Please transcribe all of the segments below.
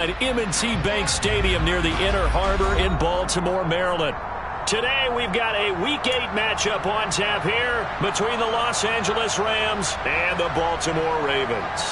At M&T Bank Stadium near the Inner Harbor in Baltimore, Maryland. Today we've got a Week 8 matchup on tap here between the Los Angeles Rams and the Baltimore Ravens.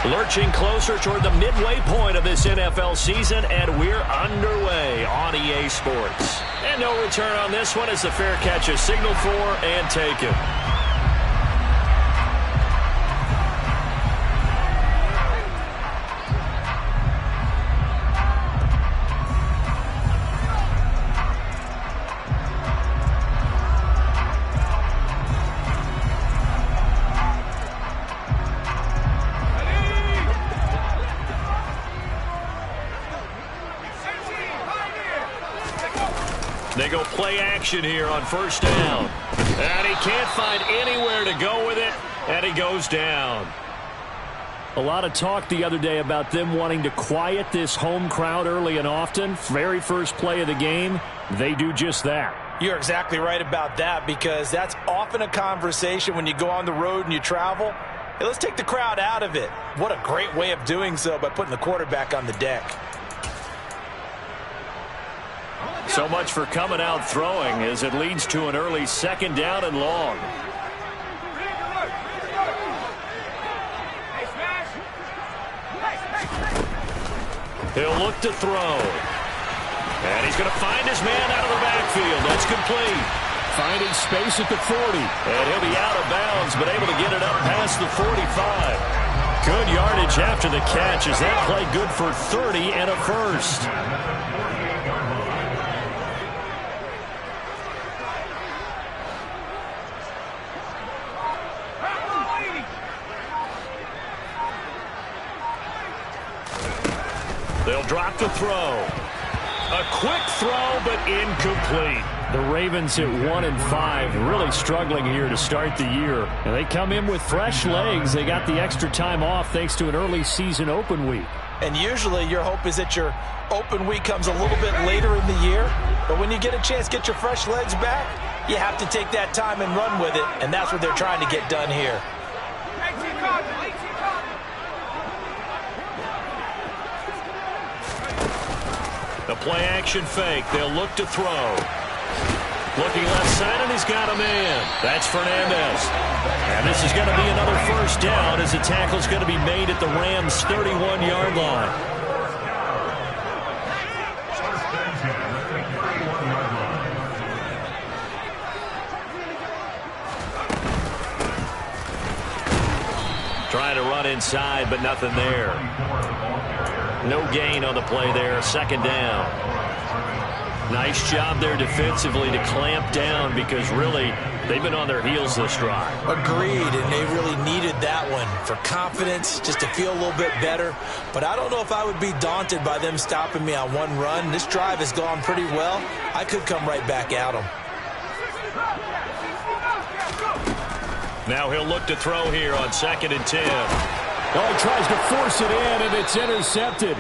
Lurching closer toward the midway point of this NFL season, and we're underway on EA Sports. And no return on this one as the fair catch is signaled for and taken. They go play action here on first down. And he can't find anywhere to go with it, and he goes down. A lot of talk the other day about them wanting to quiet this home crowd early and often. Very first play of the game, they do just that. You're exactly right about that, because that's often a conversation when you go on the road and you travel. Hey, let's take the crowd out of it. What a great way of doing so by putting the quarterback on the deck. So much for coming out throwing as it leads to an early second down and long. He'll look to throw. And he's going to find his man out of the backfield. That's complete. Finding space at the 40. And he'll be out of bounds, but able to get it up past the 45. Good yardage after the catch as that play good for 30 and a first. They'll drop the throw. A quick throw, but incomplete. The Ravens at 1-5, really struggling here to start the year. And they come in with fresh legs. They got the extra time off thanks to an early season open week. And usually your hope is that your open week comes a little bit later in the year. But when you get a chance to get your fresh legs back, you have to take that time and run with it. And that's what they're trying to get done here. The play-action fake. They'll look to throw. Looking left side, and he's got a man. That's Fernandez. And this is going to be another first down as the tackle's going to be made at the Rams' 31-yard line. Trying to run inside, but nothing there. No gain on the play there. Second down. Nice job there defensively to clamp down, because really they've been on their heels this drive. Agreed, and they really needed that one for confidence, just to feel a little bit better. But I don't know if I would be daunted by them stopping me on one run. This drive has gone pretty well. I could come right back at them. Now he'll look to throw here on 2nd and 10. Oh, he tries to force it in, and it's intercepted.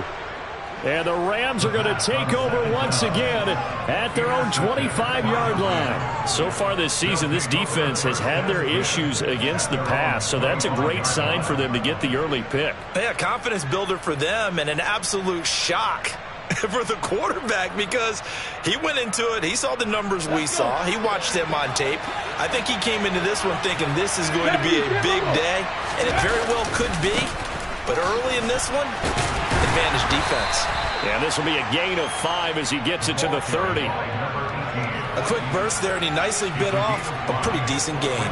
And the Rams are going to take over once again at their own 25-yard line. So far this season, this defense has had their issues against the pass, so that's a great sign for them to get the early pick. Yeah, confidence builder for them, and an absolute shock for the quarterback, because he went into it. He saw the numbers we saw. He watched them on tape. I think he came into this one thinking this is going to be a big day, and it very well could be. But early in this one, advantage defense. Yeah, this will be a gain of 5 as he gets it to the 30. A quick burst there, and he nicely bit off a pretty decent gain.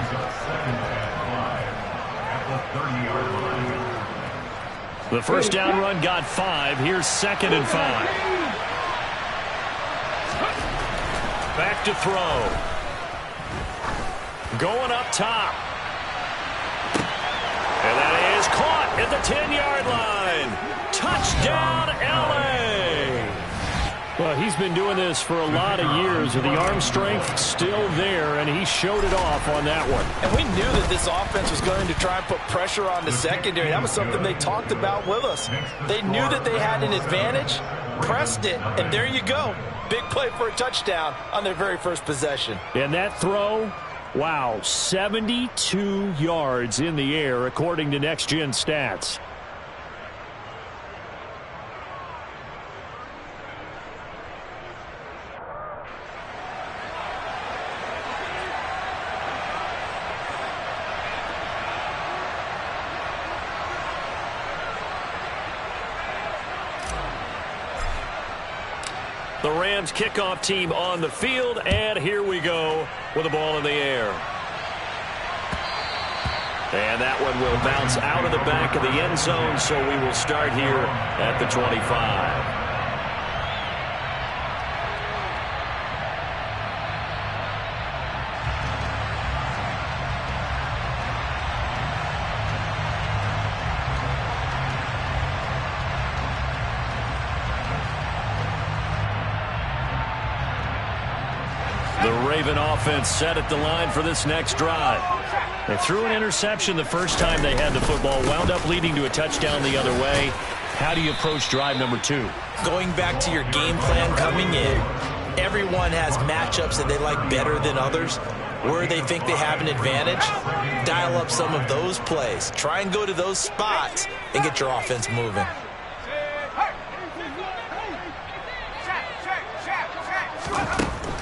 The first down run got 5. Here's 2nd and 5. Back to throw. Going up top. And that is caught at the 10-yard line. Touchdown, L.A. Well, he's been doing this for a lot of years, with the arm strength still there, and he showed it off on that one. And we knew that this offense was going to try and put pressure on the secondary. That was something they talked about with us. They knew that they had an advantage, pressed it, and there you go. Big play for a touchdown on their very first possession. And that throw, wow, 72 yards in the air, according to Next Gen Stats. The Rams kickoff team on the field, and here we go with the ball in the air. And that one will bounce out of the back of the end zone, so we will start here at the 25. Offense set at the line for this next drive. They threw an interception the first time they had the football, wound up leading to a touchdown the other way. How do you approach drive number 2? Going back to your game plan coming in, everyone has matchups that they like better than others, where they think they have an advantage. Dial up some of those plays. Try and go to those spots and get your offense moving.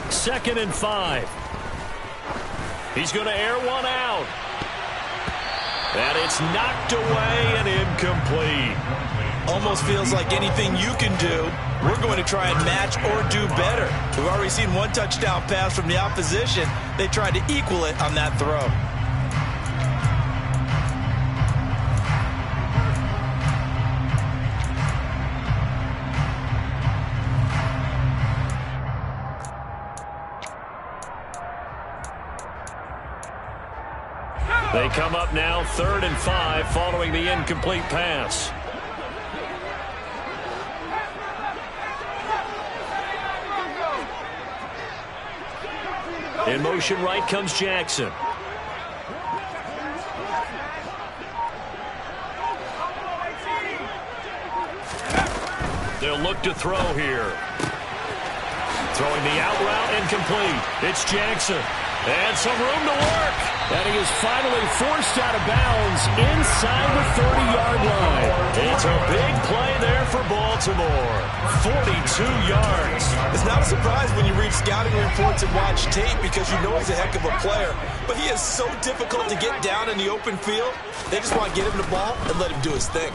Second and 5. He's going to air one out. And it's knocked away and incomplete. Almost feels like anything you can do, we're going to try and match or do better. We've already seen one touchdown pass from the opposition. They tried to equal it on that throw. They come up now, 3rd and 5, following the incomplete pass. In motion right comes Jackson. They'll look to throw here. Throwing the out route incomplete. It's Jackson. And some room to work. And he is finally forced out of bounds inside the 30-yard line. It's a big play there for Baltimore. 42 yards. It's not a surprise when you read scouting reports and watch tape, because you know he's a heck of a player. But he is so difficult to get down in the open field. They just want to get him the ball and let him do his thing.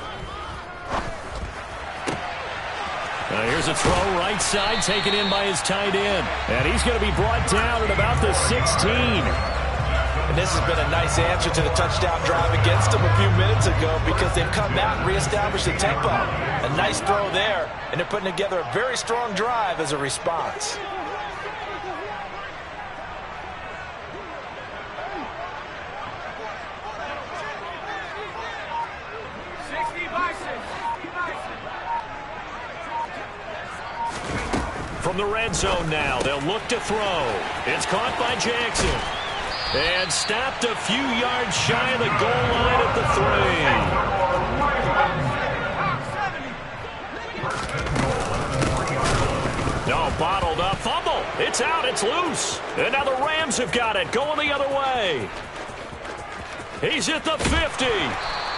Here's a throw right side, taken in by his tight end. And he's going to be brought down at about the 16. And this has been a nice answer to the touchdown drive against them a few minutes ago, because they've come out and reestablished the tempo. A nice throw there, and they're putting together a very strong drive as a response. From the red zone now, they'll look to throw. It's caught by Jackson. And stopped a few yards shy of the goal line at the 3. No, bottled up. Fumble. It's out. It's loose. And now the Rams have got it. Going the other way. He's at the 50.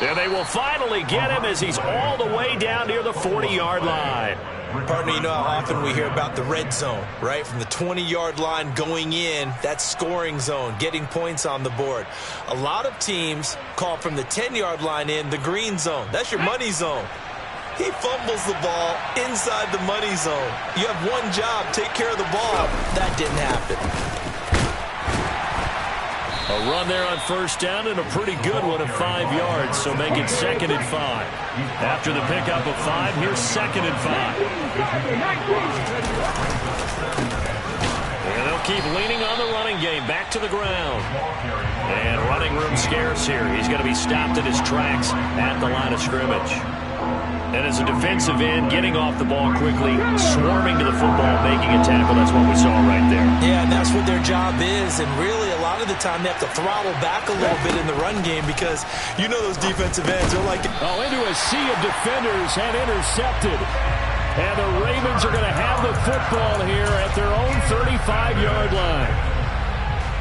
And they will finally get him as he's all the way down near the 40-yard line. Partner, you know how often we hear about the red zone, right? From the 20-yard line going in, that's scoring zone, getting points on the board. A lot of teams call from the 10-yard line in the green zone. That's your money zone. He fumbles the ball inside the money zone. You have one job, take care of the ball. That didn't happen. A run there on first down, and a pretty good one of 5 yards, so make it 2nd and 5. After the pickup of 5, here's 2nd and 5. And they'll keep leaning on the running game, back to the ground. And running room scarce here. He's going to be stopped in his tracks at the line of scrimmage. And as a defensive end, getting off the ball quickly, swarming to the football, making a tackle, that's what we saw right there. Yeah, and that's what their job is. And really, a lot of the time, they have to throttle back a little bit in the run game because you know those defensive ends are like... Oh, into a sea of defenders and intercepted. And the Ravens are going to have the football here at their own 35-yard line.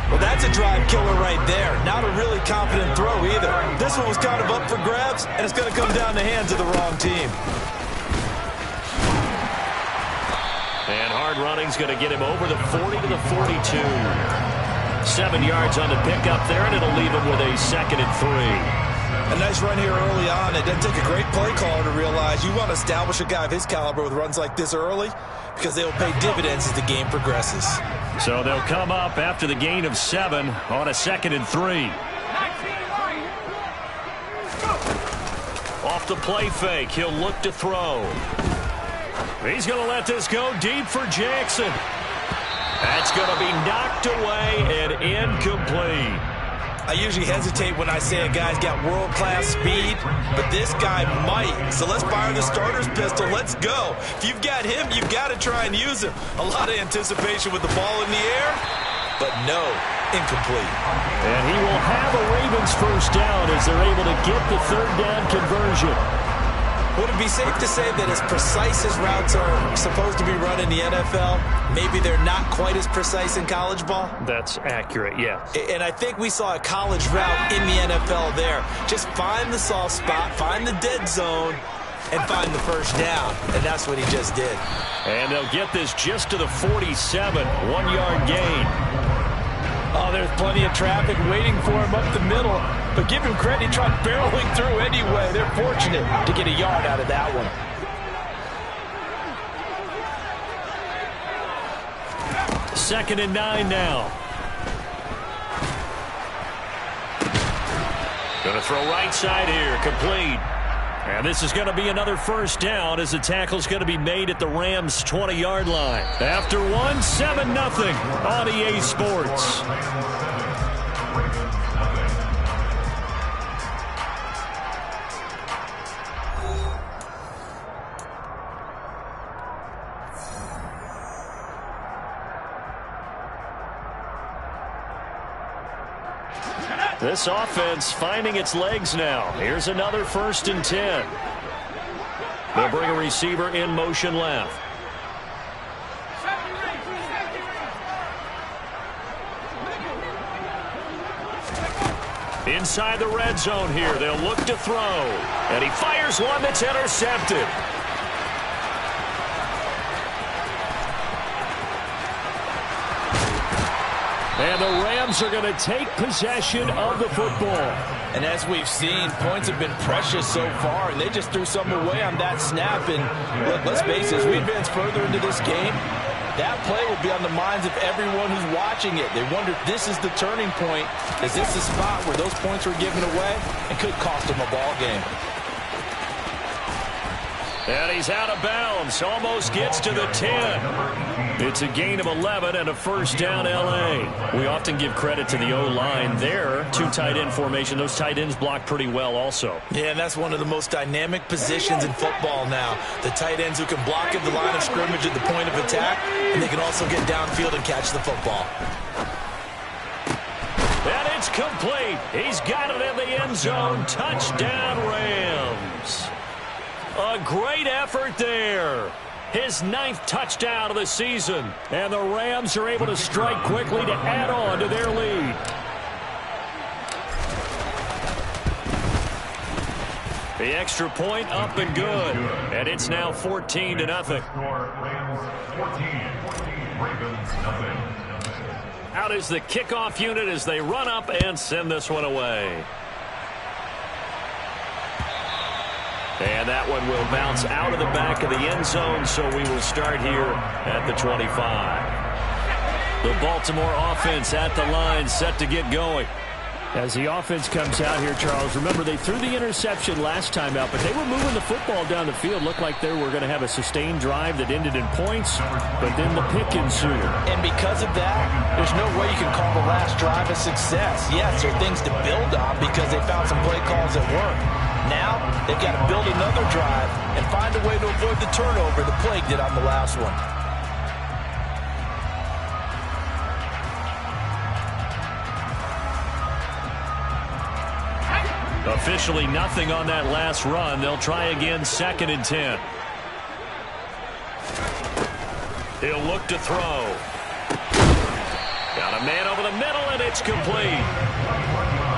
Well, that's a drive killer right there. Not a really confident throw either. This one was kind of up for grabs, and it's going to come down the hands of the wrong team. And hard running's going to get him over the 40 to the 42. 7 yards on the pickup there, and it'll leave him with a 2nd and 3. A nice run here early on. It doesn't take a great play caller to realize you want to establish a guy of his caliber with runs like this early because they will pay dividends as the game progresses. So they'll come up after the gain of 7 on a 2nd and 3. Off the play fake, he'll look to throw. He's going to let this go deep for Jackson. That's going to be knocked away and incomplete. I usually hesitate when I say a guy's got world-class speed, but this guy might. So let's fire the starter's pistol. Let's go. If you've got him, you've got to try and use him. A lot of anticipation with the ball in the air, but no, incomplete. And he will have a Ravens first down as they're able to get the 3rd down conversion. Would it be safe to say that as precise as routes are supposed to be run in the NFL, maybe they're not quite as precise in college ball? That's accurate, yeah. And I think we saw a college route in the NFL there. Just find the soft spot, find the dead zone, and find the first down. And that's what he just did. And they'll get this just to the 47, 1-yard gain. Oh, there's plenty of traffic waiting for him up the middle. But give him credit, he tried barreling through anyway. They're fortunate to get a yard out of that one. Second and 9 now. Going to throw right side here, complete. And this is going to be another first down as the tackle's going to be made at the Rams' 20-yard line. After 1, 7-0 on EA Sports. This offense finding its legs now. Here's another 1st and 10. They'll bring a receiver in motion left. Inside the red zone here. They'll look to throw. And he fires one that's intercepted. And the Rams are going to take possession of the football. And as we've seen, points have been precious so far, and they just threw some away on that snap. And look, let's face it, as we advance further into this game, that play will be on the minds of everyone who's watching it. They wonder if this is the turning point. Is this the spot where those points were given away and could cost them a ball game? And he's out of bounds. Almost gets to the 10. It's a gain of 11 and a first down, L.A. We often give credit to the O-line there. 2 tight end formation. Those tight ends block pretty well also. Yeah, and that's one of the most dynamic positions in football now. The tight ends who can block at the line of scrimmage at the point of attack, and they can also get downfield and catch the football. And it's complete. He's got it in the end zone. Touchdown, Rams. A great effort there. His 9th touchdown of the season. And the Rams are able to strike quickly to add on to their lead. The extra point up and good. And it's now 14-0. Out is the kickoff unit as they run up and send this one away. And that one will bounce out of the back of the end zone, so we will start here at the 25. The Baltimore offense at the line, set to get going. As the offense comes out here, Charles, remember they threw the interception last time out, but they were moving the football down the field. Looked like they were going to have a sustained drive that ended in points, but then the pick ensued. And because of that, there's no way you can call the last drive a success. Yes, there are things to build on because they found some play calls that work. Now they've got to build another drive and find a way to avoid the turnover the Plague did on the last one. Officially nothing on that last run. They'll try again, 2nd and 10. He'll look to throw. Got a man over the middle, and it's complete.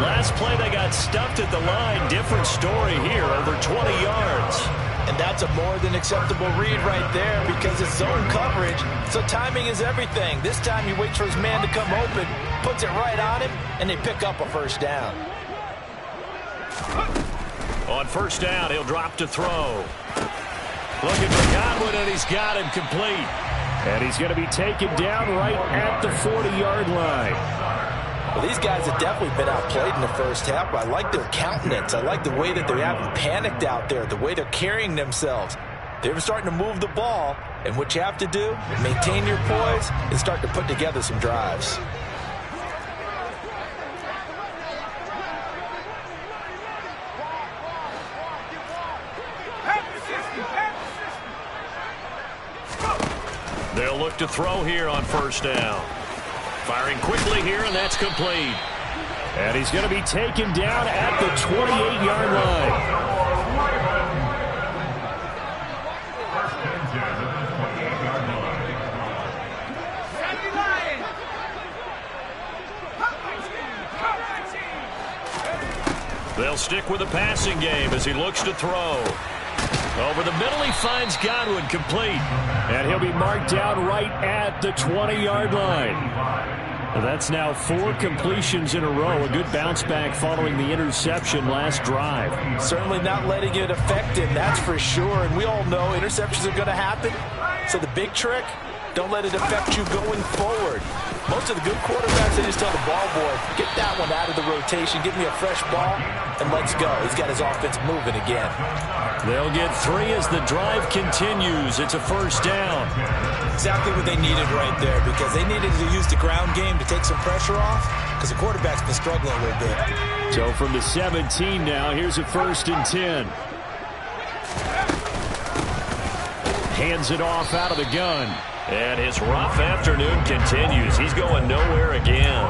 Last play, they got stuffed at the line. Different story here, over 20 yards. And that's a more than acceptable read right there because it's zone coverage, so timing is everything. This time he waits for his man to come open, puts it right on him, and they pick up a first down. On first down, he'll drop to throw. Looking for Godwin, and he's got him complete. And he's going to be taken down right at the 40-yard line. Well, these guys have definitely been outplayed in the first half, but I like their countenance. I like the way that they haven't panicked out there, the way they're carrying themselves. They're starting to move the ball, and what you have to do, maintain your poise and start to put together some drives. They'll look to throw here on first down. Firing quickly here, and that's complete. And he's going to be taken down at the 28-yard line. They'll stick with the passing game as he looks to throw. Over the middle, he finds Godwin complete. And he'll be marked down right at the 20-yard line. That's now 4 completions in a row. A good bounce back following the interception last drive. Certainly not letting it affect him, that's for sure. And we all know interceptions are going to happen. So the big trick, don't let it affect you going forward. Most of the good quarterbacks, they just tell the ball boy, get that one out of the rotation, give me a fresh ball, and let's go. He's got his offense moving again. They'll get 3 as the drive continues. It's a first down. Exactly what they needed right there, because they needed to use the ground game to take some pressure off, because the quarterback's been struggling a little bit. So from the 17 now, here's a 1st and 10. Hands it off out of the gun. And his rough afternoon continues. He's going nowhere again.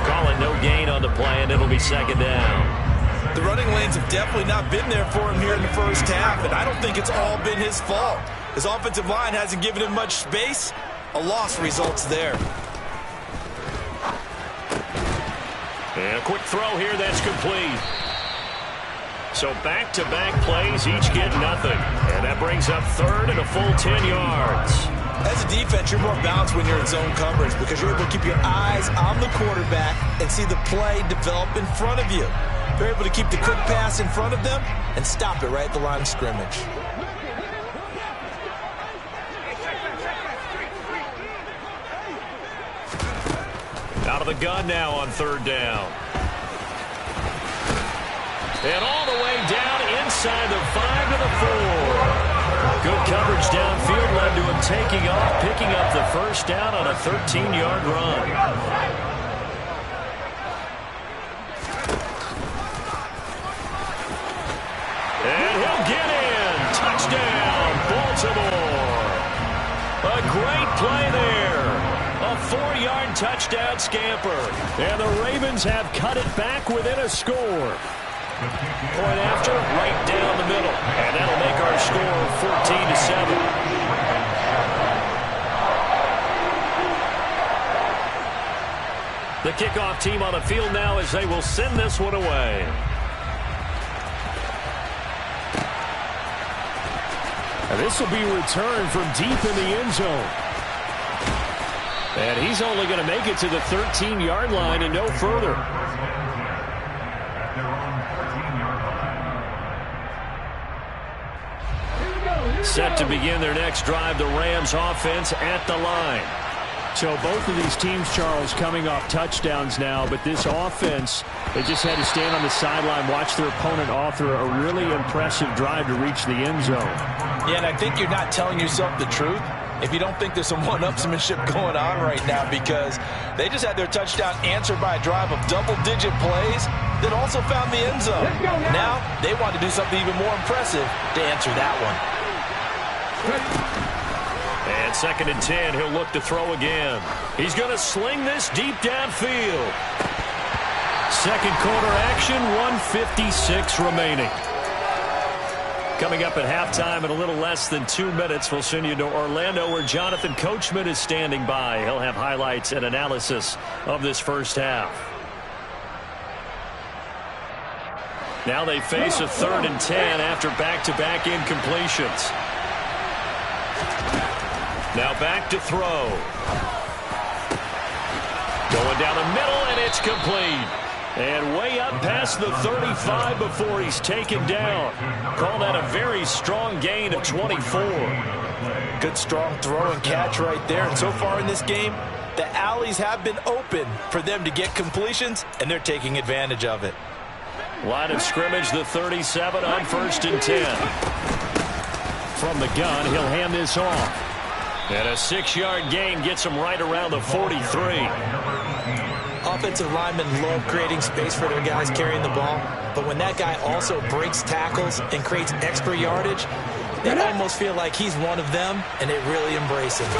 Calling no gain on the play, and it'll be 2nd down. The running lanes have definitely not been there for him here in the first half, and I don't think it's all been his fault. His offensive line hasn't given him much space. A loss results there. And a quick throw here, that's complete. So back-to-back plays, each get nothing. And that brings up 3rd and a full 10 yards. As a defense, you're more balanced when you're in zone coverage because you're able to keep your eyes on the quarterback and see the play develop in front of you. You're able to keep the quick pass in front of them and stop it right at the line of scrimmage. Out of the gun now on 3rd down. And all the way down inside the 5 to the 4. Good coverage downfield led to him taking off, picking up the first down on a 13-yard run. And he'll get in. Touchdown, Baltimore. A great play there. A 4-yard touchdown scamper. And the Ravens have cut it back within a score. Point after, right down the middle. And that'll make our score 14-7. The kickoff team on the field now as they will send this one away. And this will be returned from deep in the end zone. And he's only going to make it to the 13-yard line and no further. Set to begin their next drive, the Rams offense at the line. So both of these teams, Charles, coming off touchdowns now, but this offense, they just had to stand on the sideline, watch their opponent author a really impressive drive to reach the end zone. Yeah, and I think you're not telling yourself the truth if you don't think there's some one-upsmanship going on right now, because they just had their touchdown answered by a drive of double-digit plays that also found the end zone. Now they want to do something even more impressive to answer that one. And 2nd and 10, he'll look to throw again. He's going to sling this deep downfield. Second quarter action, 1:56 remaining. Coming up at halftime in a little less than 2 minutes, we'll send you to Orlando where Jonathan Coachman is standing by. He'll have highlights and analysis of this first half. Now they face a 3rd and 10 after back-to-back incompletions. Now back to throw. Going down the middle, and it's complete. And way up past the 35 before he's taken down. Call that a very strong gain of 24. Good strong throw and catch right there. And so far in this game, the alleys have been open for them to get completions, and they're taking advantage of it. Line of scrimmage, the 37 on 1st and 10. From the gun, he'll hand this off. And a 6-yard gain gets him right around the 43. Offensive linemen love creating space for their guys carrying the ball, but when that guy also breaks tackles and creates extra yardage, they almost feel like he's one of them, and they really embrace him.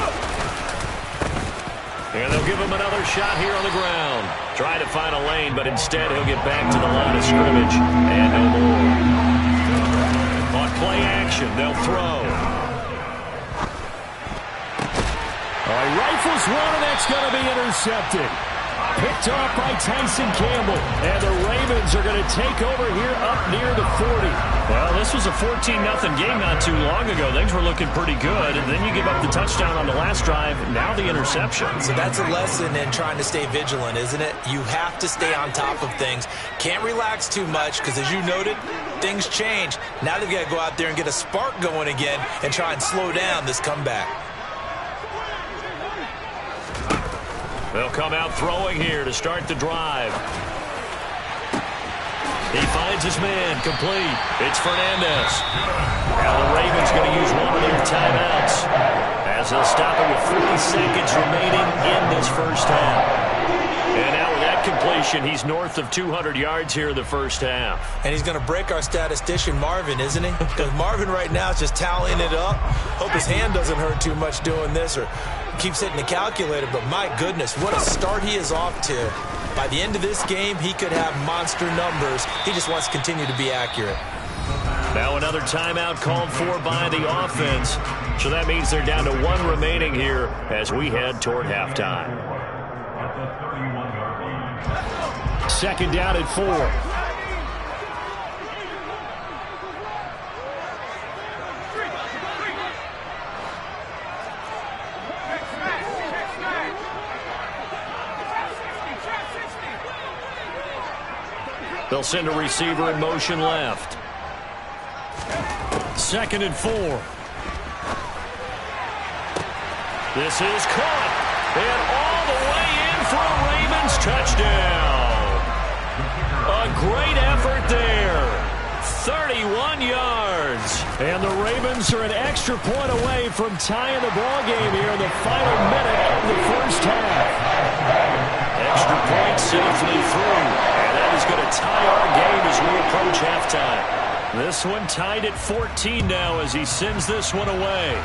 And they'll give him another shot here on the ground. Try to find a lane, but instead he'll get back to the line of scrimmage. And no more. On play action, they'll throw. He rifles one, and that's going to be intercepted. Picked off by Tyson Campbell. And the Ravens are going to take over here up near the 40. Well, this was a 14-0 game not too long ago. Things were looking pretty good. And then you give up the touchdown on the last drive. Now the interception. So that's a lesson in trying to stay vigilant, isn't it? You have to stay on top of things. Can't relax too much because, as you noted, things change. Now they've got to go out there and get a spark going again and try and slow down this comeback. They'll come out throwing here to start the drive. He finds his man, complete. It's Fernandez. Now the Ravens going to use one of their timeouts as they'll stop it with 40 seconds remaining in this first half. And now with that completion, he's north of 200 yards here in the first half. And he's going to break our statistician, Marvin, isn't he? Because Marvin right now is just tallying it up. Hope his hand doesn't hurt too much doing this or keeps hitting the calculator. But my goodness, what a start he is off to. By the end of this game, he could have monster numbers. He just wants to continue to be accurate. Now another timeout called for by the offense. So that means they're down to one remaining here as we head toward halftime. Second down at 4. They'll send a receiver in motion left. Second and 4. This is caught. And all the way in for a Ravens touchdown. A great effort there. 31 yards. And the Ravens are an extra point away from tying the ball game here in the final minute of the first half. Extra point safely through. And that is going to tie our game as we approach halftime. This one tied at 14 now as he sends this one away.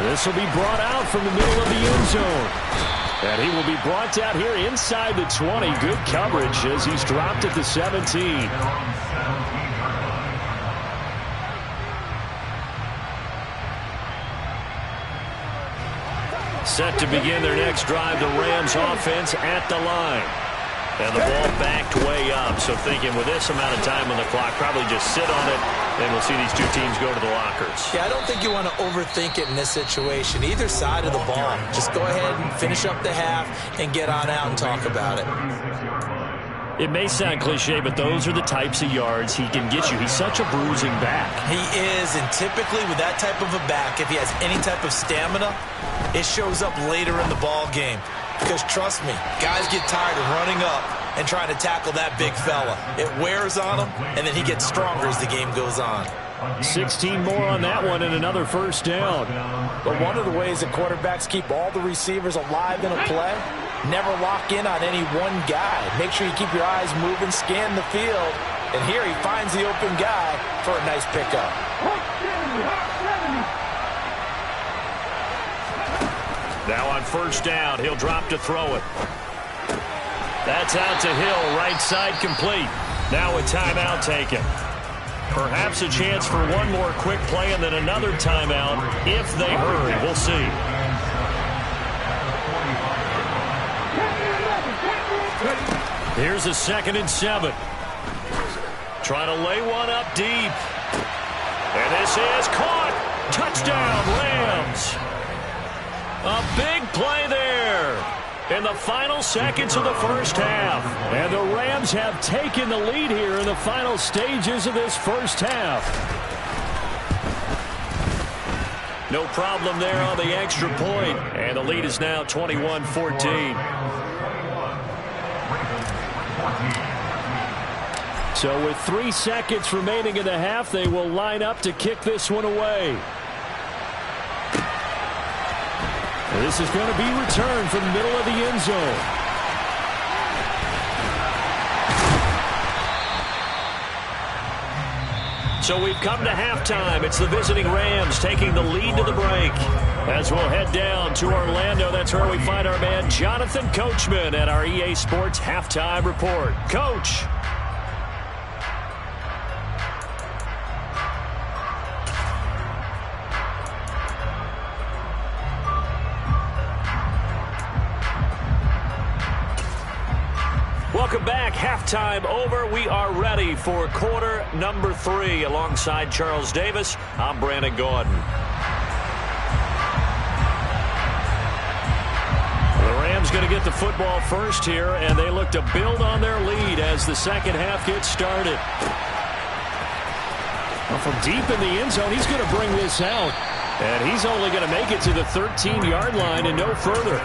This will be brought out from the middle of the end zone. And he will be brought out here inside the 20. Good coverage as he's dropped at the 17. Set to begin their next drive, the Rams offense at the line. And the ball backed way up. So thinking with this amount of time on the clock, probably just sit on it, and we'll see these two teams go to the lockers. Yeah, I don't think you want to overthink it in this situation. Either side of the ball. Just go ahead and finish up the half and get on out and talk about it. It may sound cliche, but those are the types of yards he can get you. He's such a bruising back. He is, and typically with that type of a back, if he has any type of stamina, it shows up later in the ball game. Because trust me, guys get tired of running up and trying to tackle that big fella. It wears on him, and then he gets stronger as the game goes on. 16 more on that one and another first down. But one of the ways that quarterbacks keep all the receivers alive in a play, never lock in on any one guy. Make sure you keep your eyes moving, scan the field. And here he finds the open guy for a nice pickup. Now on first down, he'll drop to throw it. That's out to Hill, right side complete. Now a timeout taken. Perhaps a chance for one more quick play and then another timeout if they hurry. We'll see. Here's a 2nd and 7. Trying to lay one up deep. And this is caught. Touchdown, Rams. A big play there in the final seconds of the first half. And the Rams have taken the lead here in the final stages of this first half. No problem there on the extra point. And the lead is now 21-14. So with 3 seconds remaining in the half, they will line up to kick this one away. This is going to be returned from the middle of the end zone. So we've come to halftime. It's the visiting Rams taking the lead to the break. As we'll head down to Orlando, that's where we find our man Jonathan Coachman at our EA Sports Halftime Report. Coach. Welcome back. Halftime over. We are ready for quarter number 3. Alongside Charles Davis, I'm Brandon Gordon. The Rams going to get the football first here, and they look to build on their lead as the second half gets started. Well, from deep in the end zone, he's going to bring this out. And he's only going to make it to the 13-yard line and no further.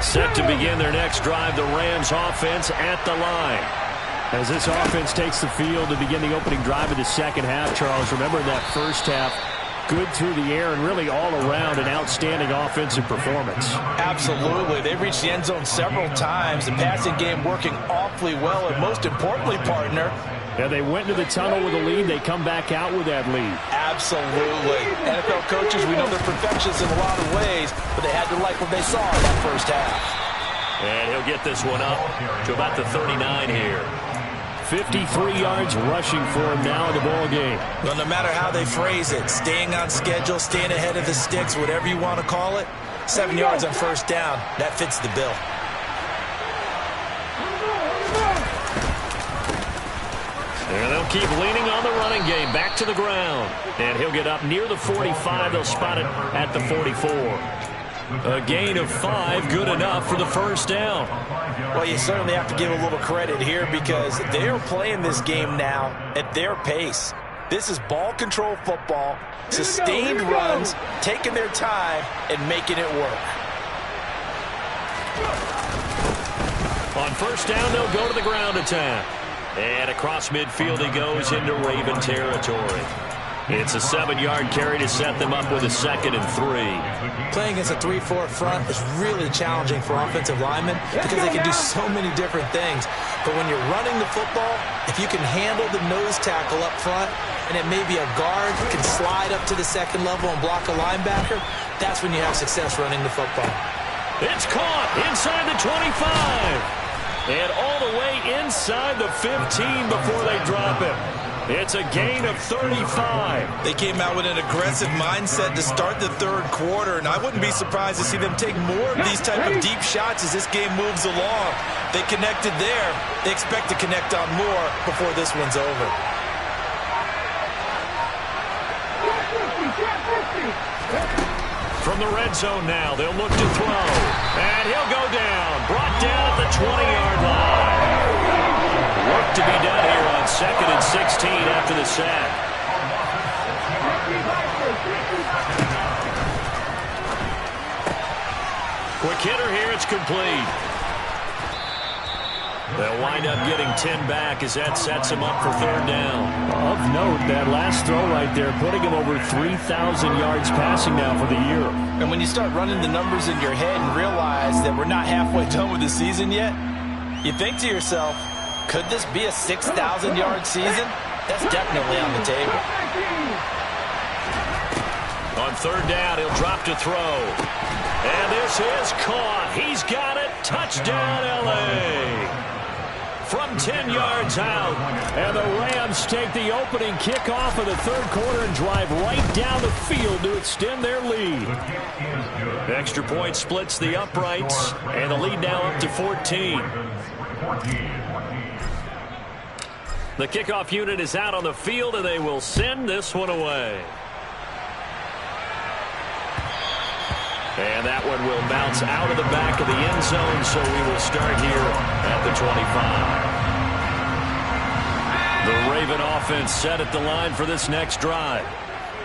Set to begin their next drive, the Rams offense at the line. As this offense takes the field to begin the opening drive of the second half, Charles, remember in that first half, good through the air and really all around an outstanding offensive performance. Absolutely. They reached the end zone several times. The passing game working awfully well, and most importantly, partner, yeah, they went into the tunnel with a lead. They come back out with that lead. Absolutely. NFL coaches, we know they're perfectionists in a lot of ways, but they had to like what they saw in that first half. And he'll get this one up to about the 39 here. 53 yards rushing for him now in the ball game. Well, no matter how they phrase it, staying on schedule, staying ahead of the sticks, whatever you want to call it, 7 yards on first down, that fits the bill. And they'll keep leaning on the running game. Back to the ground. And he'll get up near the 45. They'll spot it at the 44. A gain of 5, good enough for the first down. Well, you certainly have to give a little credit here because they are playing this game now at their pace. This is ball control football, sustained runs, taking their time, and making it work. On first down, they'll go to the ground attack. And across midfield he goes into Raven territory. It's a 7-yard carry to set them up with a 2nd and 3. Playing against a 3-4 front is really challenging for offensive linemen because they can do so many different things. But when you're running the football, if you can handle the nose tackle up front, and it may be a guard who can slide up to the second level and block a linebacker, that's when you have success running the football. It's caught inside the 25. And all the way inside the 15 before they drop him. It's a gain of 35. They came out with an aggressive mindset to start the third quarter, and I wouldn't be surprised to see them take more of these type of deep shots as this game moves along. They connected there. They expect to connect on more before this one's over. From the red zone now, they'll look to throw. And he'll go down. Brought down at the 20-yard line. Work to be done here on 2nd and 16 after the sack. Quick hitter here. It's complete. They'll wind up getting 10 back as that sets them up for third down. Of note, that last throw right there, putting him over 3,000 yards passing now for the year. And when you start running the numbers in your head and realize that we're not halfway done with the season yet, you think to yourself, could this be a 6,000-yard season? That's definitely on the table. On third down, he'll drop to throw. And this is caught. He's got it. Touchdown, L.A. From 10 yards out. And the Rams take the opening kickoff of the third quarter and drive right down the field to extend their lead. The extra point splits the uprights, and the lead now up to 14. The kickoff unit is out on the field, and they will send this one away. And that one will bounce out of the back of the end zone, so we will start here at the 25. The Raven offense set at the line for this next drive.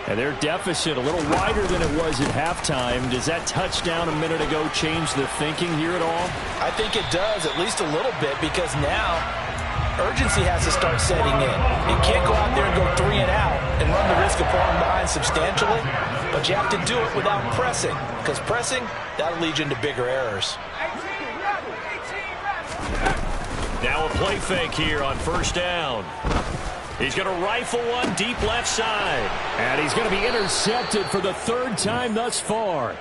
And their deficit a little wider than it was at halftime. Does that touchdown a minute ago change the thinking here at all? I think it does, at least a little bit, because now urgency has to start setting in. You can't go out there and go 3 and out and run the risk of falling behind substantially, but you have to do it without pressing, because pressing, that'll lead you into bigger errors. Now a play fake here on first down. He's going to rifle one deep left side. And he's going to be intercepted for the third time thus far.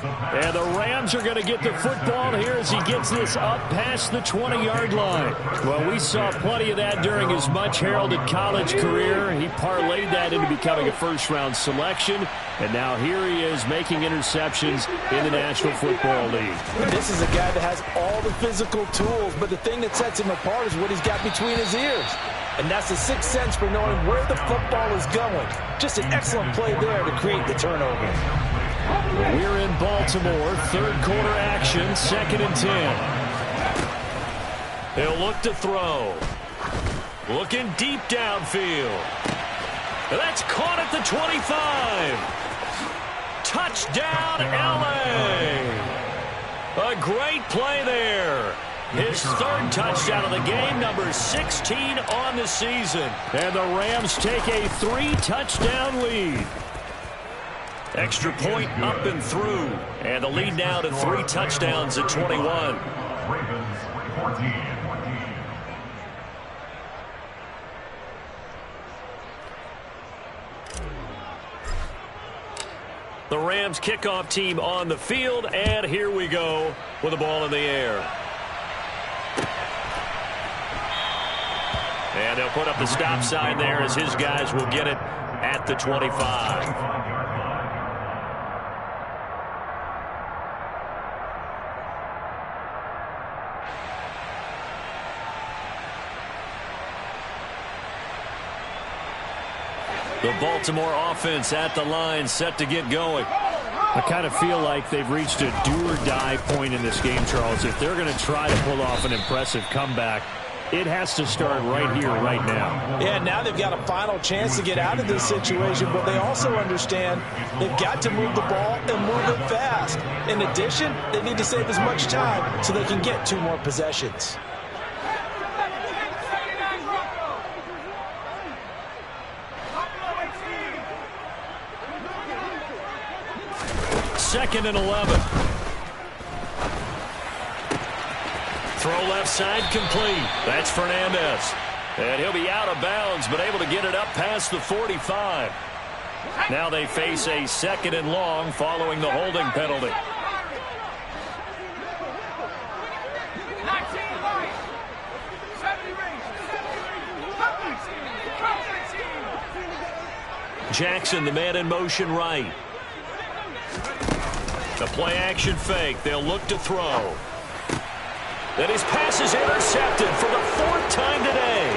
And the Rams are going to get the football here as he gets this up past the 20-yard line. Well, we saw plenty of that during his much-heralded college career. He parlayed that into becoming a first-round selection. And now here he is making interceptions in the National Football League. This is a guy that has all the physical tools, but the thing that sets him apart is what he's got between his ears. And that's the sixth sense for knowing where the football is going. Just an excellent play there to create the turnover. We're in Baltimore, third quarter action, 2nd and 10. He'll look to throw. Looking deep downfield. That's caught at the 25. Touchdown, L.A. A great play there. His third touchdown of the game, number 16 on the season. And the Rams take a 3-touchdown lead. Extra point up and through. And the lead now to 3 touchdowns at 21. The Rams kickoff team on the field, and here we go with the ball in the air. And they'll put up the stop sign there as his guys will get it at the 25. The Baltimore offense at the line, set to get going. I kind of feel like they've reached a do-or-die point in this game, Charles. If they're going to try to pull off an impressive comeback, it has to start right here, right now. Yeah, now they've got a final chance to get out of this situation, but they also understand they've got to move the ball and move it fast. In addition, they need to save as much time so they can get 2 more possessions. Second and 11. Throw left side complete. That's Fernandez. And he'll be out of bounds, but able to get it up past the 45. Now they face a 2nd and long following the holding penalty. Jackson, the man in motion right. The play action fake. They'll look to throw. And his pass is intercepted for the 4th time today.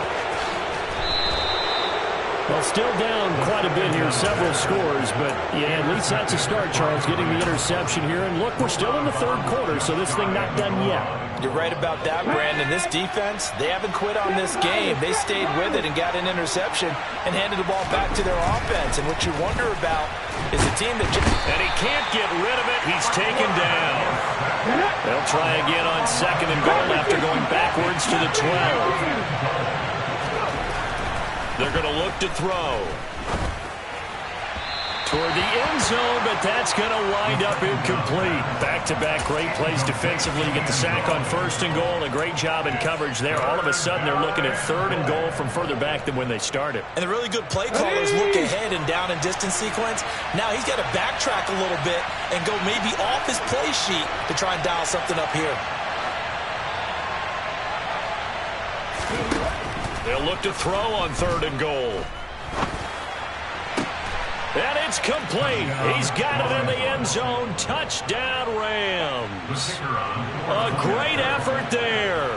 Well, still down quite a bit here, several scores, but yeah, at least that's a start, Charles, getting the interception here. And look, we're still in the third quarter, so this thing not done yet. You're right about that, Brandon. This defense, they haven't quit on this game. They stayed with it and got an interception and handed the ball back to their offense. And what you wonder about is a team that just... And he can't get rid of it. He's taken down. They'll try again on 2nd and goal after going backwards to the 12. They're going to look to throw. Toward the end zone, but that's going to wind up incomplete. Back-to-back great plays defensively. Get the sack on 1st and goal. A great job in coverage there. All of a sudden, they're looking at 3rd and goal from further back than when they started. And the really good play callers look ahead and down and distance sequence. Now he's got to backtrack a little bit and go maybe off his play sheet to try and dial something up here. They'll look to throw on 3rd and goal. And it's complete. He's got it in the end zone. Touchdown, Rams. A great effort there.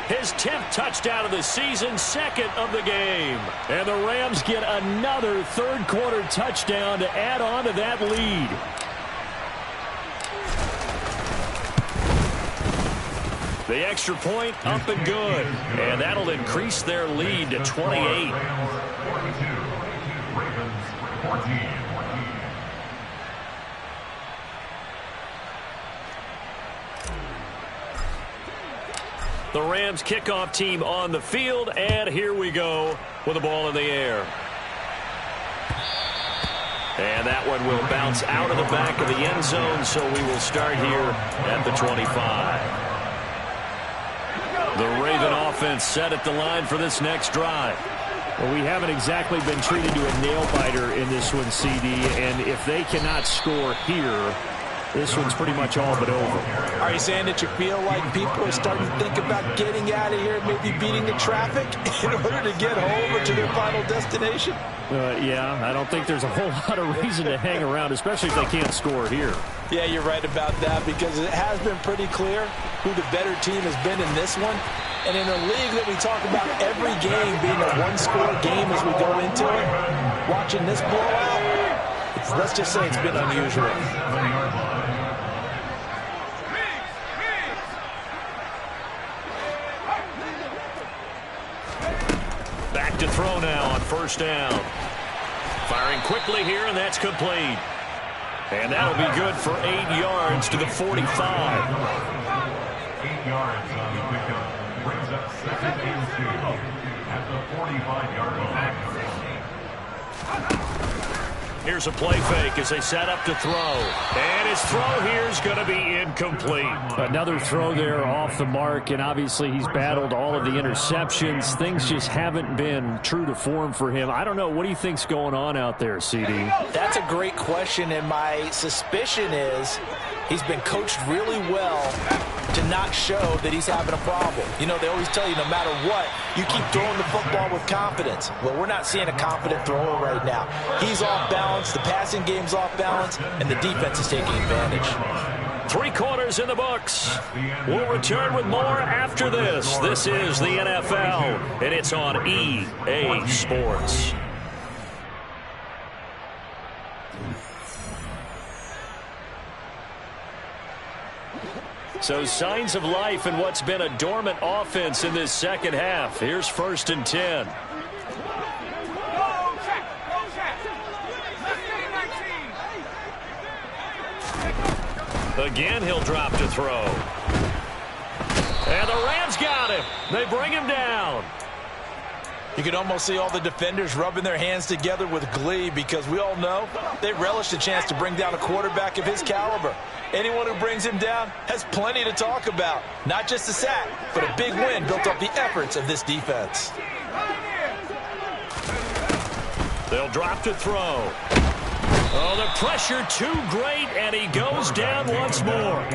His 10th touchdown of the season, 2nd of the game. And the Rams get another 3rd quarter touchdown to add on to that lead. The extra point up and good. And that'll increase their lead to 28. The Rams kickoff team on the field, and here we go with the ball in the air. And that one will bounce out of the back of the end zone, so we will start here at the 25. The Raven offense set at the line for this next drive. Well, we haven't exactly been treated to a nail-biter in this one, CD, and if they cannot score here, this one's pretty much all but over. Are you saying that you feel like people are starting to think about getting out of here, maybe beating the traffic in order to get home or to their final destination? Yeah, I don't think there's a whole lot of reason to hang around, especially if they can't score here. Yeah, you're right about that, because it has been pretty clear who the better team has been in this one. And in a league that we talk about every game being a one-score game as we go into it, watching this blowout, let's just say it's been unusual. Back to throw now on 1st down. Firing quickly here, and that's complete. And that'll be good for 8 yards to the 45. 8 yards on the pickup. Brings up 2nd and 2 at the 45-yard line. Here's a play fake as they set up to throw. And his throw here is going to be incomplete. Another throw there off the mark, and obviously he's battled all of the interceptions. Things just haven't been true to form for him. I don't know. What do you think's going on out there, CD? That's a great question, and my suspicion is he's been coached really well to not show that he's having a problem. You know, they always tell you no matter what, you keep throwing the football with confidence. Well, we're not seeing a confident thrower right now. He's off balance, the passing game's off balance, and the defense is taking advantage. 3 quarters in the books. We'll return with more after this. This is the NFL, and it's on EA Sports. So signs of life in what's been a dormant offense in this second half. Here's 1st and 10. Again, he'll drop to throw. And the Rams got him. They bring him down. You can almost see all the defenders rubbing their hands together with glee, because we all know they relish the chance to bring down a quarterback of his caliber. Anyone who brings him down has plenty to talk about. Not just a sack, but a big win built off the efforts of this defense. They'll drop to throw. Oh, the pressure too great, and he goes down once more.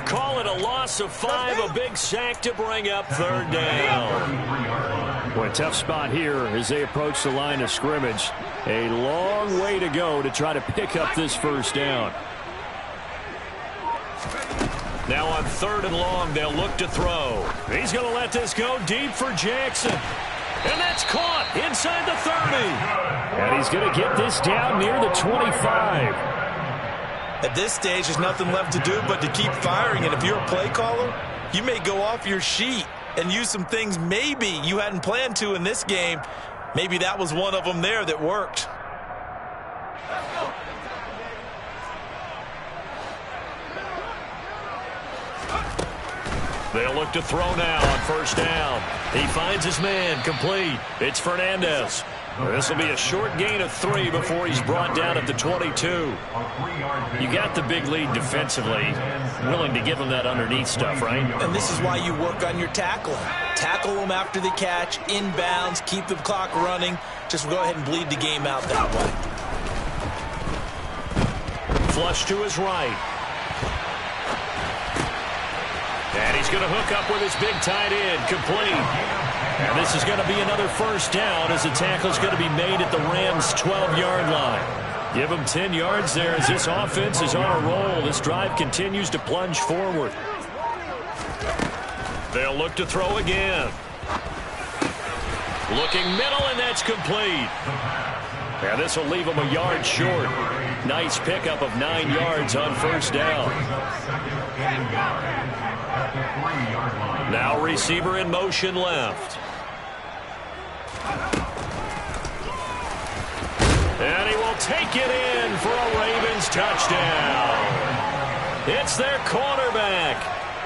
Call it a loss of 5, a big sack to bring up 3rd down. Boy, tough spot here as they approach the line of scrimmage. A long way to go to try to pick up this 1st down. Now on 3rd and long, they'll look to throw. He's going to let this go deep for Jackson. And that's caught inside the 30. And he's going to get this down near the 25. At this stage, there's nothing left to do but to keep firing. And if you're a play caller, you may go off your sheet and use some things maybe you hadn't planned to in this game. Maybe that was one of them there that worked. They'll look to throw now on first down. He finds his man, complete. It's Fernandez. This will be a short gain of 3 before he's brought down at the 22. You got the big lead defensively. Willing to give him that underneath stuff, right? And this is why you work on your tackling. Tackle them after the catch, inbounds, keep the clock running. Just go ahead and bleed the game out that way. Flush to his right. And he's going to hook up with his big tight end, complete. And this is going to be another first down as the tackle is going to be made at the Rams' 12-yard line. Give him 10 yards there as this offense is on a roll. This drive continues to plunge forward. They'll look to throw again. Looking middle, and that's complete. And this will leave him a yard short. Nice pickup of 9 yards on first down. Now receiver in motion left. And he will take it in for a Ravens touchdown. It's their quarterback.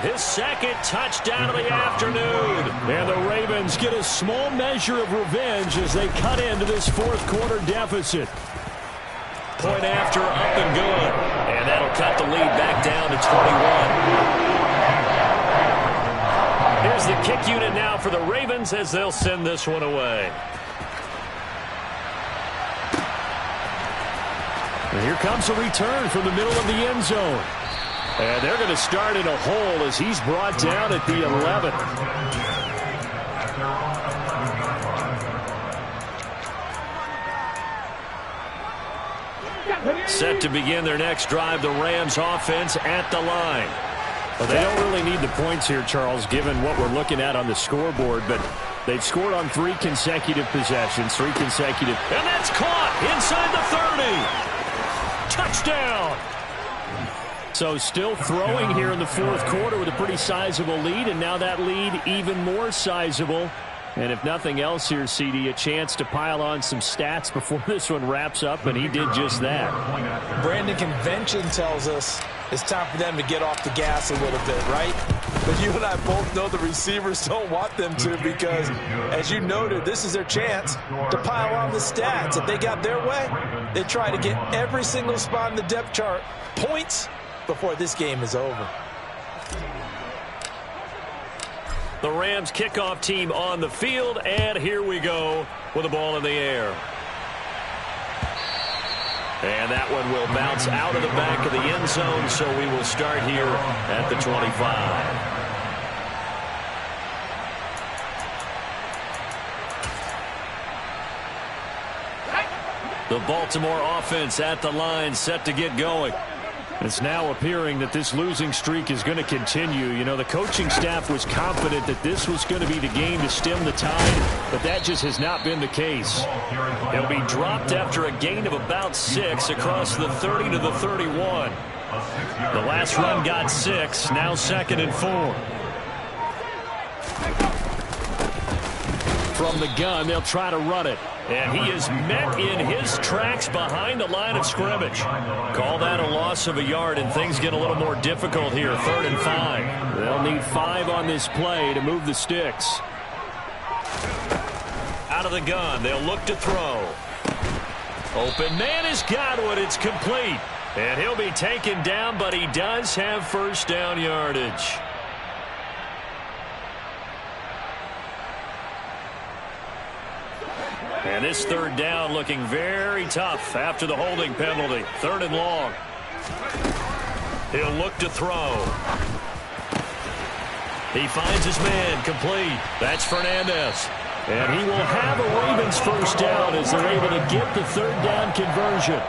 His second touchdown of the afternoon. And the Ravens get a small measure of revenge as they cut into this fourth quarter deficit. Point after, up and good. And that'll cut the lead back down to 21. Here's the kick unit now for the Ravens as they'll send this one away. And here comes a return from the middle of the end zone. And they're going to start in a hole as he's brought down at the 11. Set to begin their next drive, the Rams offense at the line. Well, they don't really need the points here, Charles, given what we're looking at on the scoreboard, but they've scored on 3 consecutive possessions, 3 consecutive. And that's caught inside the 30. Touchdown. So still throwing here in the fourth quarter with a pretty sizable lead, and now that lead even more sizable. And if nothing else here, CD, a chance to pile on some stats before this one wraps up, and he did just that. Brandon, convention tells us it's time for them to get off the gas a little bit, right? But you and I both know the receivers don't want them to because, as you noted, this is their chance to pile on the stats. If they got their way, they try to get every single spot in the depth chart points before this game is over. The Rams kickoff team on the field, and here we go with the ball in the air. And that one will bounce out of the back of the end zone, so we will start here at the 25. The Baltimore offense at the line, set to get going. It's now appearing that this losing streak is going to continue. You know, the coaching staff was confident that this was going to be the game to stem the tide, but that just has not been the case. He'll be dropped after a gain of about 6 across the 30 to the 31. The last run got 6, now 2nd and 4. From the gun, they'll try to run it. And he is met in his tracks behind the line of scrimmage. Call that a loss of a yard, and things get a little more difficult here. 3rd and 5. They'll need 5 on this play to move the sticks. Out of the gun, they'll look to throw. Open man is Godwin. It's complete. And he'll be taken down, but he does have first down yardage. And this 3rd down looking very tough after the holding penalty. 3rd and long. He'll look to throw. He finds his man, complete. That's Fernandez. And he will have a Ravens first down as they're able to get the 3rd down conversion.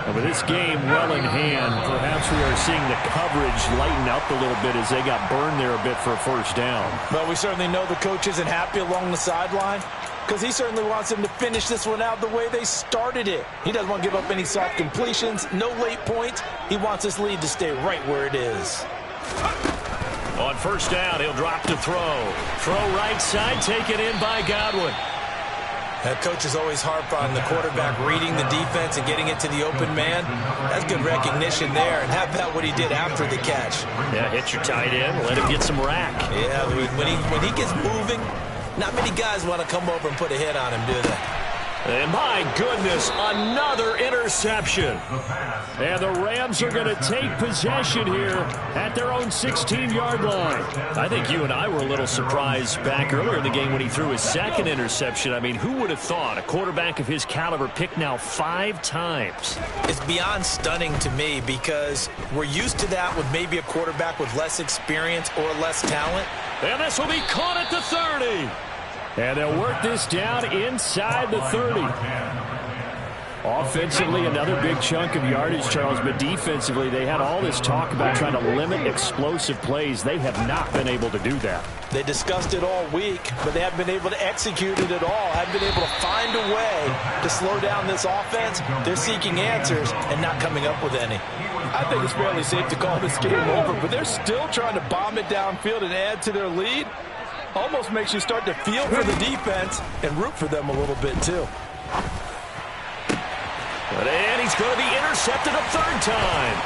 And with this game well in hand, perhaps we are seeing the coverage lighten up a little bit as they got burned there a bit for a first down. Well, we certainly know the coach isn't happy along the sideline, because he certainly wants them to finish this one out the way they started it. He doesn't want to give up any soft completions, no late points. He wants this lead to stay right where it is. On first down, he'll drop to throw. Throw right side, taken in by Godwin. Coaches always harp on the quarterback reading the defense and getting it to the open man. That's good recognition there. And how about what he did after the catch? Yeah, hit your tight end, let him get some rack. Yeah, when he gets moving, not many guys want to come over and put a hit on him, do they? And my goodness, another interception. And the Rams are going to take possession here at their own 16-yard line. I think you and I were a little surprised back earlier in the game when he threw his second interception. I mean, who would have thought a quarterback of his caliber picked now 5 times? It's beyond stunning to me because we're used to that with maybe a quarterback with less experience or less talent. And this will be caught at the 30. And they'll work this down inside the 30. Offensively, another big chunk of yardage, Charles, but defensively, they had all this talk about trying to limit explosive plays. They have not been able to do that. They discussed it all week, but they haven't been able to execute it at all. Haven't been able to find a way to slow down this offense. They're seeking answers and not coming up with any. I think it's fairly safe to call this game over, but they're still trying to bomb it downfield and add to their lead. Almost makes you start to feel for the defense and root for them a little bit, too. And he's going to be intercepted a 3rd time.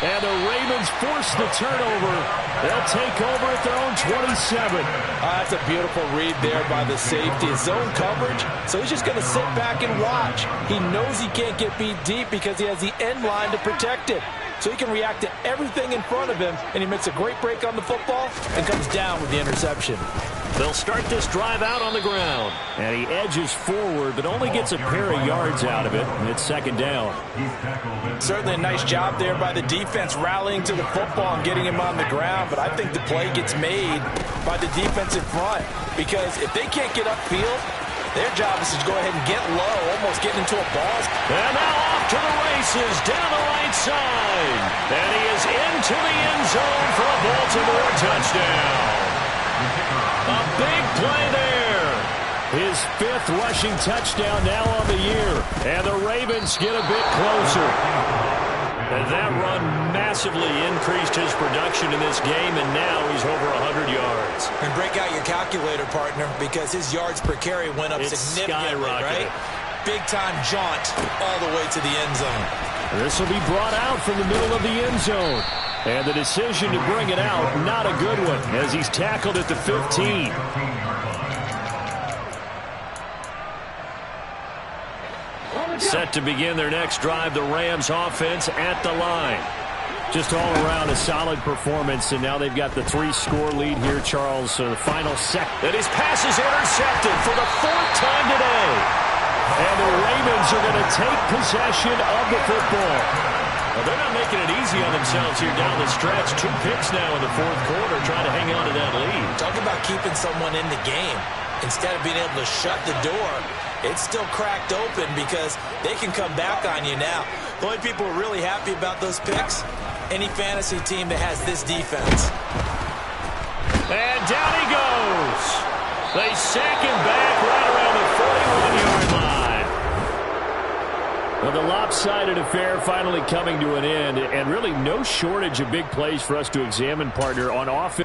And the Ravens force the turnover. They'll take over at their own 27. That's a beautiful read there by the safety. It's zone coverage, so he's just going to sit back and watch. He knows he can't get beat deep because he has the end line to protect it. So he can react to everything in front of him, and he makes a great break on the football and comes down with the interception. They'll start this drive out on the ground. And he edges forward, but only gets a pair of yards out of it, and it's 2nd down. Certainly a nice job there by the defense rallying to the football and getting him on the ground, but I think the play gets made by the defensive front because if they can't get upfield, their job is to go ahead and get low, almost getting into a ball. And now off to the races, down the right side. And he is into the end zone for a Baltimore touchdown. A big play there. His 5th rushing touchdown now on the year. And the Ravens get a bit closer. And that run massively increased his production in this game, and now he's over 100 yards. And break out your calculator, partner, because his yards per carry went up significantly, right? Big-time jaunt all the way to the end zone. This will be brought out from the middle of the end zone. And the decision to bring it out, not a good one, as he's tackled at the 15. Set to begin their next drive, the Rams offense at the line. Just all around a solid performance, and now they've got the 3-score lead here, Charles. So the final second. And his pass is intercepted for the 4th time today. And the Ravens are going to take possession of the football. Well, they're not making it easy on themselves here down the stretch. 2 picks now in the 4th quarter, trying to hang on to that lead. Talk about keeping someone in the game. Instead of being able to shut the door, it's still cracked open because they can come back on you now. The only people who are really happy about those picks, any fantasy team that has this defense. And down he goes. They sack him back right around the 41-yard line. Well, the lopsided affair finally coming to an end, and really no shortage of big plays for us to examine, partner. On offense,